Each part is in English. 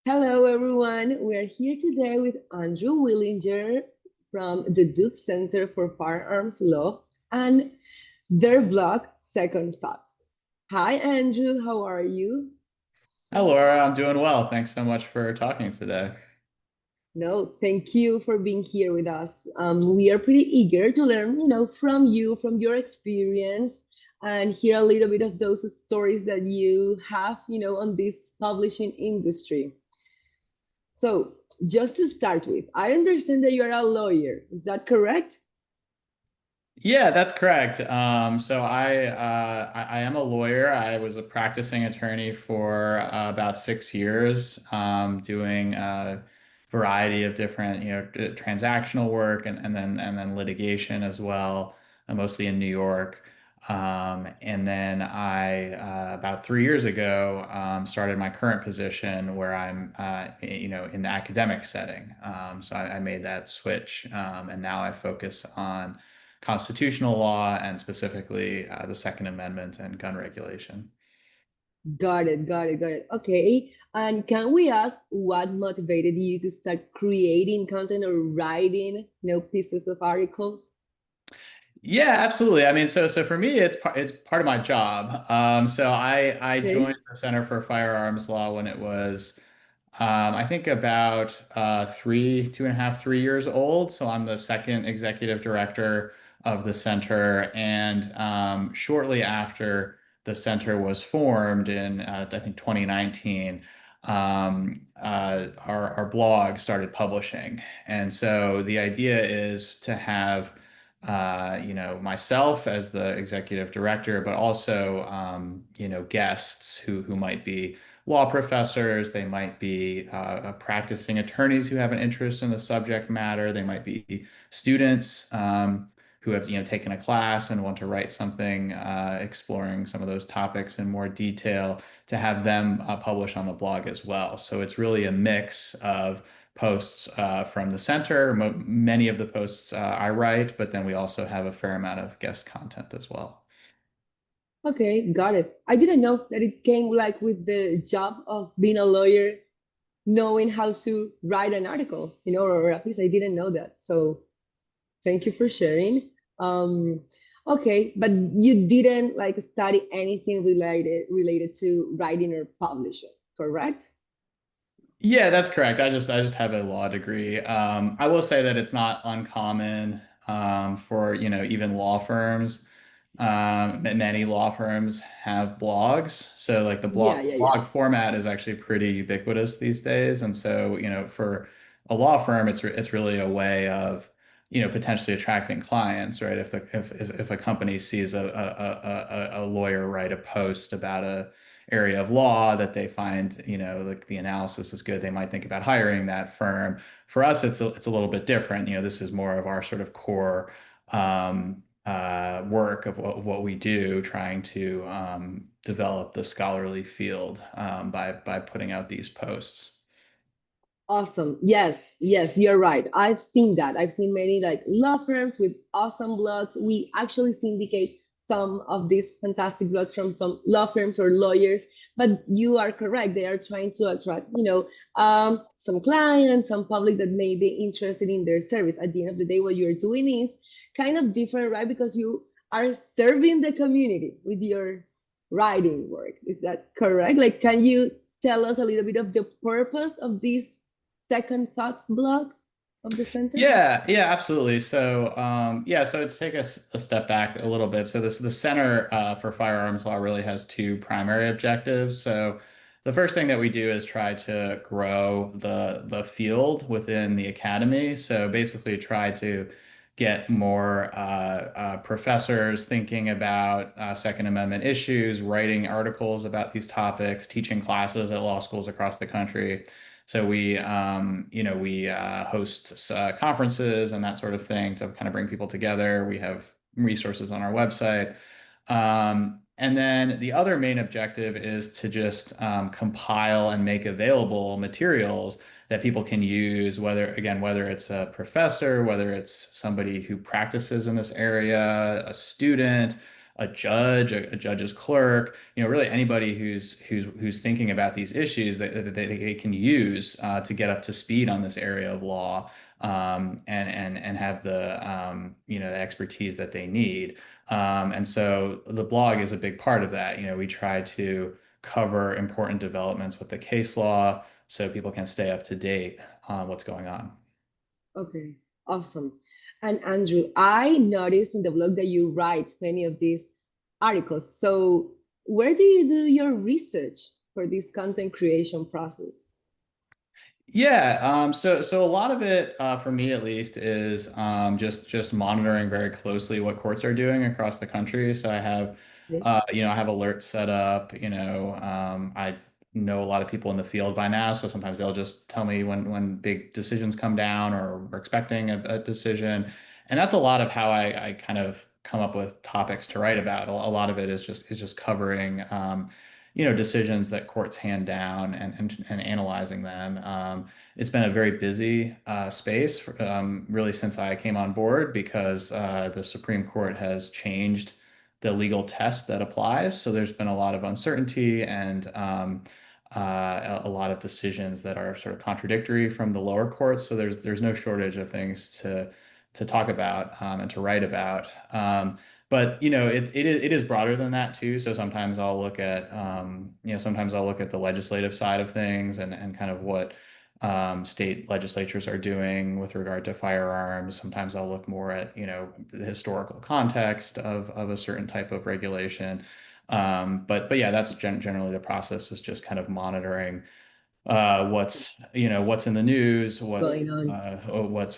Hello, everyone. We're here today with Andrew Willinger from the Duke Center for Firearms Law and their blog, Second Thoughts. Hi, Andrew. How are you? Hi, Laura. I'm doing well. Thanks so much for talking today. No, thank you for being here with us. We are pretty eager to learn, from you, from your experience, and hear a little bit of those stories that you have, on this publishing industry. So, just to start with, I understand that you're a lawyer. Is that correct? Yeah, that's correct. So I am a lawyer. I was a practicing attorney for about 6 years, doing a variety of different, transactional work and then litigation as well, mostly in New York. And then I about 3 years ago started my current position where I'm, in the academic setting. So I made that switch, and now I focus on constitutional law and specifically the Second Amendment and gun regulation. Got it, got it, got it. Okay. And can we ask what motivated you to start creating content or writing, pieces of articles? Yeah, absolutely. I mean, so for me, it's part of my job. So I joined Okay. the Center for Firearms Law when it was, I think about 2.5, 3 years old. So I'm the second executive director of the center, and shortly after the center was formed in I think 2019. Our blog started publishing, and so the idea is to have myself as the executive director, but also, guests who might be law professors, they might be practicing attorneys who have an interest in the subject matter, they might be students who have, taken a class and want to write something exploring some of those topics in more detail, to have them publish on the blog as well. So it's really a mix of posts from the center. Many of the posts I write, but then we also have a fair amount of guest content as well. Okay, got it. I didn't know that it came like with the job of being a lawyer, knowing how to write an article, or at least I didn't know that. So thank you for sharing. Um, okay, but you didn't like study anything related to writing or publishing, correct? Yeah, that's correct. I just have a law degree. I will say that it's not uncommon for, even law firms. Many law firms have blogs. So like the Yeah, yeah, yeah. blog format is actually pretty ubiquitous these days. And so, for a law firm, it's really a way of, potentially attracting clients, right? If a company sees a lawyer write a post about a area of law that they find, like the analysis is good, they might think about hiring that firm. For us, it's a little bit different. This is more of our sort of core work of what we do, trying to develop the scholarly field by putting out these posts. Awesome. Yes, yes, you're right. I've seen that. I've seen many like law firms with awesome blogs. We actually syndicate some of these fantastic blogs from some law firms or lawyers. But you are correct. They are trying to attract, some clients, some public that may be interested in their service. At the end of the day, what you're doing is kind of different, right? Because you are serving the community with your writing work. Is that correct? Like, can you tell us a little bit of the purpose of this second thoughts blog of the center? Yeah, yeah, absolutely. So to take a step back a little bit, so the Center for Firearms Law really has two primary objectives. So the first thing that we do is try to grow the field within the academy. So basically, try to get more professors thinking about Second Amendment issues, writing articles about these topics, teaching classes at law schools across the country. So we host conferences and that sort of thing to kind of bring people together. We have resources on our website. And then the other main objective is to just compile and make available materials that people can use, whether it's a professor, whether it's somebody who practices in this area, a student, a judge, a judge's clerk, really anybody who's thinking about these issues that they can use to get up to speed on this area of law, and have the expertise that they need. And so the blog is a big part of that. We try to cover important developments with the case law so people can stay up to date on what's going on. Okay, awesome. And Andrew, I noticed in the blog that you write many of these articles. So where do you do your research for this content creation process? Yeah, so a lot of it, for me at least, is just monitoring very closely what courts are doing across the country. So Yes. I have alerts set up. I know a lot of people in the field by now, so sometimes they'll just tell me when big decisions come down or we're expecting a decision, and that's a lot of how I kind of come up with topics to write about. A lot of it is just covering. Decisions that courts hand down and analyzing them. It's been a very busy space, really, since I came on board because the Supreme Court has changed the legal test that applies. So there's been a lot of uncertainty and a lot of decisions that are sort of contradictory from the lower courts. So there's no shortage of things to talk about and to write about. But it is broader than that too. So sometimes I'll look at the legislative side of things and kind of what state legislatures are doing with regard to firearms. Sometimes I'll look more at the historical context of a certain type of regulation. But yeah, that's generally the process, is just kind of monitoring what's in the news, Going on. what's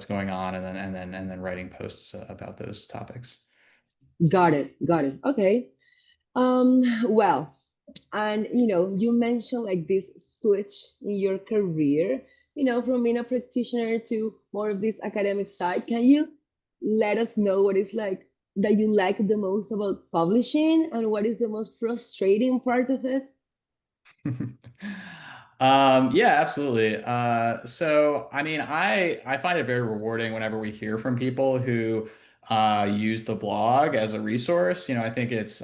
going on, and then writing posts about those topics. Got it. Got it. Okay. Well, and you mentioned like this switch in your career, from being a practitioner to more of this academic side. Can you let us know what is like that you like the most about publishing and what is the most frustrating part of it? Yeah, absolutely. So I mean, I find it very rewarding whenever we hear from people who use the blog as a resource. I think it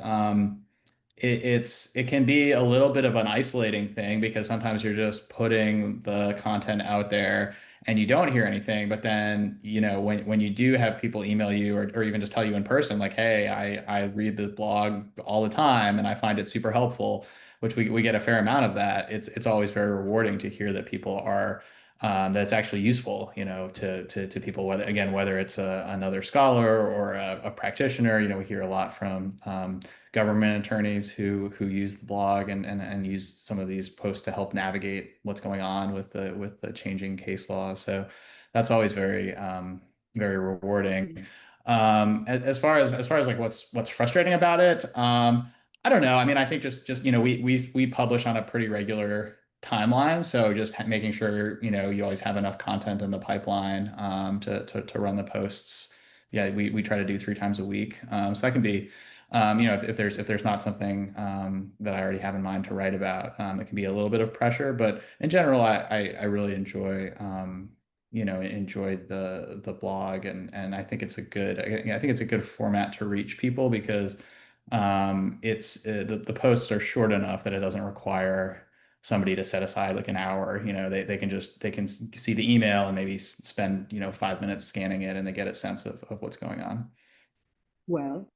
can be a little bit of an isolating thing because sometimes you're just putting the content out there and you don't hear anything. But then, when you do have people email you or even just tell you in person, like, hey, I read the blog all the time and I find it super helpful, which we get a fair amount of that. It's always very rewarding to hear that people are that's actually useful, to people, whether it's another scholar or a practitioner. We hear a lot from government attorneys who use the blog and use some of these posts to help navigate what's going on with the changing case law. So that's always very rewarding. As far as like what's frustrating about it, I don't know. I mean, I think just we publish on a pretty regular timeline, so just making sure you always have enough content in the pipeline to run the posts. Yeah, we try to do 3 times a week. So that can be if there's not something that I already have in mind to write about, it can be a little bit of pressure. But in general, I really enjoyed the blog, and I think it's a good format to reach people because it's the posts are short enough that it doesn't require somebody to set aside like an hour. They can see the email and maybe spend 5 minutes scanning it, and they get a sense of what's going on. Well,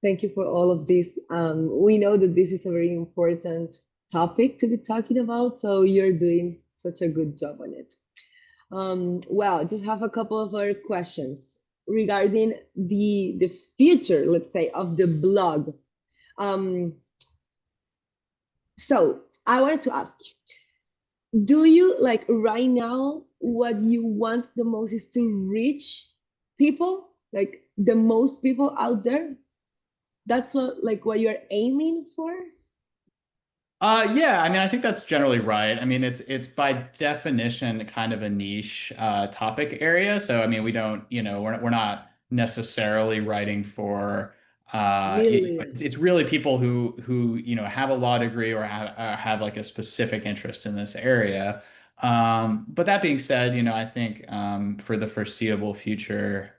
thank you for all of this. We know that this is a very important topic to be talking about, so you're doing such a good job on it. Well, just have a couple of other questions regarding the future, let's say, of the blog. Um, so I wanted to ask you, do you like right now what you want the most is to reach people, like the most people out there? That's what you're aiming for? Yeah, I mean, I think that's generally right. I mean, it's by definition kind of a niche topic area. So, I mean, we don't, we're not necessarily writing for it's Millions. really people who have a law degree or have like a specific interest in this area. But that being said, I think for the foreseeable future,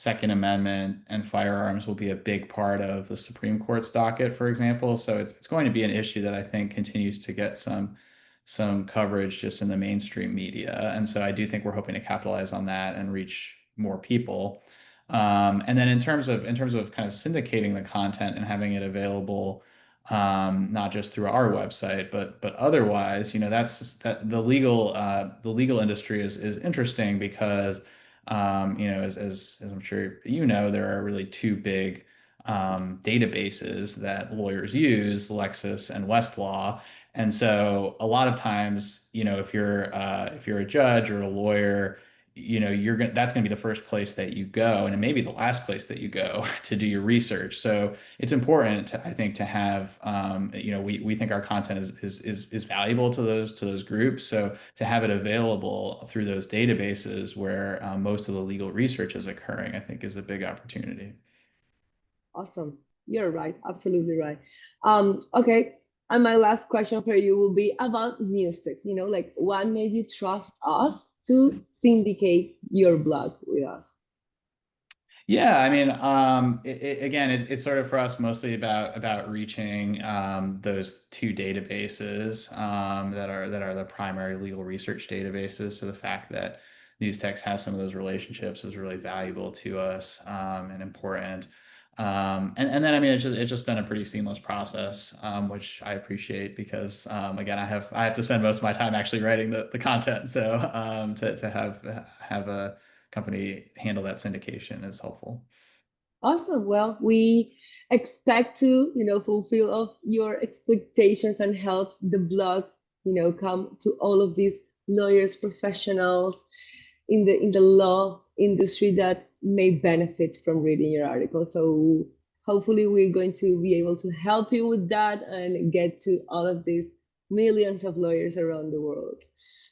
Second Amendment and firearms will be a big part of the Supreme Court's docket, for example. So it's going to be an issue that I think continues to get some coverage just in the mainstream media. And so I do think we're hoping to capitalize on that and reach more people. And then in terms of kind of syndicating the content and having it available, not just through our website, but otherwise, that the legal industry is interesting because as I'm sure you know, there are really two big databases that lawyers use, Lexis and Westlaw. And so a lot of times, if you're a judge or a lawyer, that's gonna be the first place that you go, and it may be the last place that you go to do your research. So it's important to, I think, to have we think our content is valuable to those groups. So to have it available through those databases where most of the legal research is occurring, I think is a big opportunity. Awesome. You're right. Absolutely right. Okay. And my last question for you will be about Newstex. Like what made you trust us to syndicate your blog with us? Yeah, I mean, again, it's sort of for us mostly about reaching those two databases that are the primary legal research databases. So the fact that Newstex has some of those relationships is really valuable to us and important. And then I mean it's just been a pretty seamless process, which I appreciate because again I have to spend most of my time actually writing the content. So to have a company handle that syndication is helpful. Awesome. Well, we expect to, fulfill of your expectations and help the blog, come to all of these lawyers, professionals in the law industry that may benefit from reading your article. So hopefully we're going to be able to help you with that and get to all of these millions of lawyers around the world.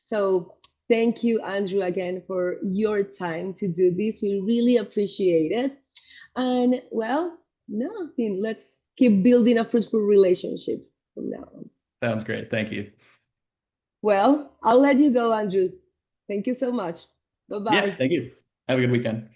So thank you, Andrew, again for your time to do this. We really appreciate it. And well, nothing. Let's keep building a fruitful relationship from now on. Sounds great. Thank you. Well, I'll let you go, Andrew. Thank you so much. Bye Yeah, bye. thank you. Have a good weekend.